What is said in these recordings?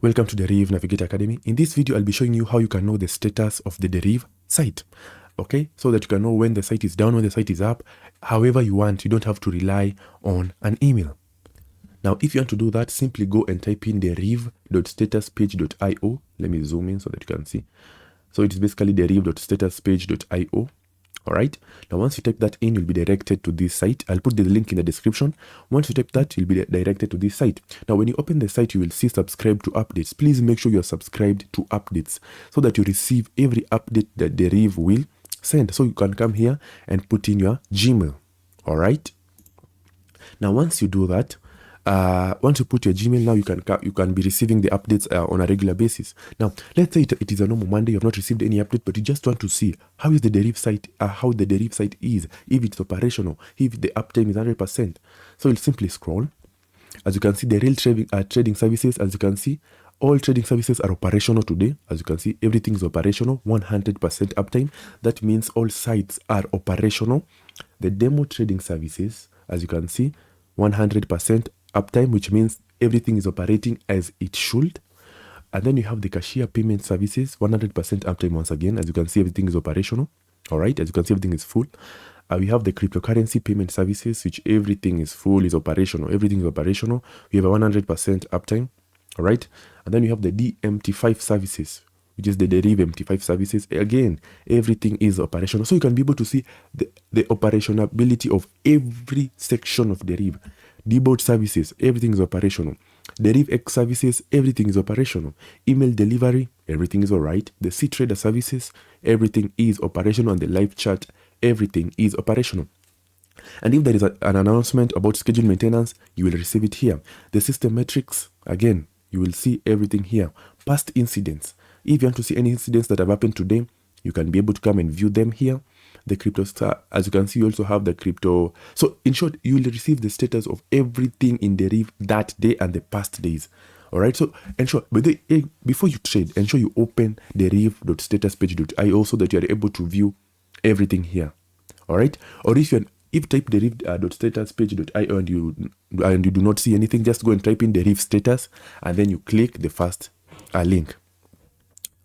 Welcome to DerivNavigatorAcademy. In this video, I'll be showing you how you can know the status of the Deriv site. Okay, so that you can know when the site is down, when the site is up, however you want. You don't have to rely on an email. Now, if you want to do that, simply go and type in deriv.statuspage.io. Let me zoom in so that you can see. So it is basically deriv.statuspage.io. All right. Now, once you type that in, you'll be directed to this site. I'll put the link in the description. Once you type that, you'll be directed to this site. Now, when you open the site, you will see subscribe to updates. Please make sure you're subscribed to updates so that you receive every update that Deriv will send. So you can come here and put in your Gmail. All right. Now, once you do that, once you put your Gmail, now you can be receiving the updates on a regular basis. Now, let's say it is a normal Monday, you have not received any update, but you just want to see how is the Deriv site, how the Deriv site is, if it's operational, if the uptime is 100%. So you'll simply scroll. As you can see, the real trading services, as you can see, all trading services are operational today. As you can see, everything is operational, 100% uptime. That means all sites are operational. The demo trading services, as you can see, 100% uptime, which means everything is operating as it should. And then you have the cashier payment services, 100% uptime once again. As you can see, everything is operational. All right, as you can see, everything is full. We have the cryptocurrency payment services, which everything is full, is operational. Everything is operational. We have a 100% uptime. All right, and then you have the DMT5 services, which is the Deriv MT5 services. Again, everything is operational. So you can be able to see the operationality of every section of Deriv. Debot services, everything is operational. Deriv X services, everything is operational. Email delivery, everything is all right. The C-Trader services, everything is operational. And the live chat, everything is operational. And if there is an announcement about scheduled maintenance, you will receive it here. The system metrics, again, you will see everything here. Past incidents. If you want to see any incidents that have happened today, you can be able to come and view them here. The crypto star, as you can see, you also have the crypto. So in short, you will receive the status of everything in Deriv that day and the past days. All right. So ensure, but before you trade, ensure you open deriv.statuspage.io so that you are able to view everything here. All right. Or if you type deriv.statuspage.io and you do not see anything, just go and type in Deriv status and then you click the first link.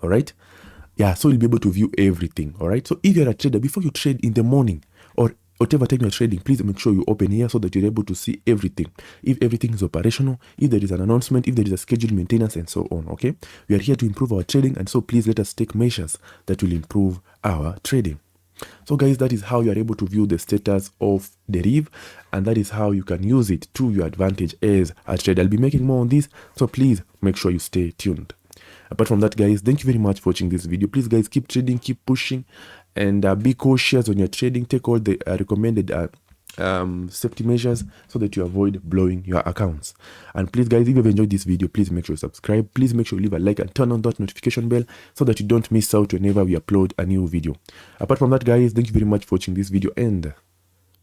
All right. Yeah, so you'll be able to view everything. All right. So if you're a trader, before you trade in the morning or whatever time you're trading, please make sure you open here so that you're able to see everything. If everything is operational, if there is an announcement, if there is a scheduled maintenance, and so on. Okay. We are here to improve our trading, and so please let us take measures that will improve our trading. So guys, that is how you are able to view the status of Deriv, and that is how you can use it to your advantage as a trader. I'll be making more on this, so please make sure you stay tuned. Apart from that, guys, thank you very much for watching this video. Please, guys, keep trading, keep pushing, and be cautious when you're trading. Take all the recommended safety measures so that you avoid blowing your accounts. And please, guys, if you've enjoyed this video, please make sure you subscribe. Please make sure you leave a like and turn on that notification bell so that you don't miss out whenever we upload a new video. Apart from that, guys, thank you very much for watching this video, and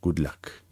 good luck.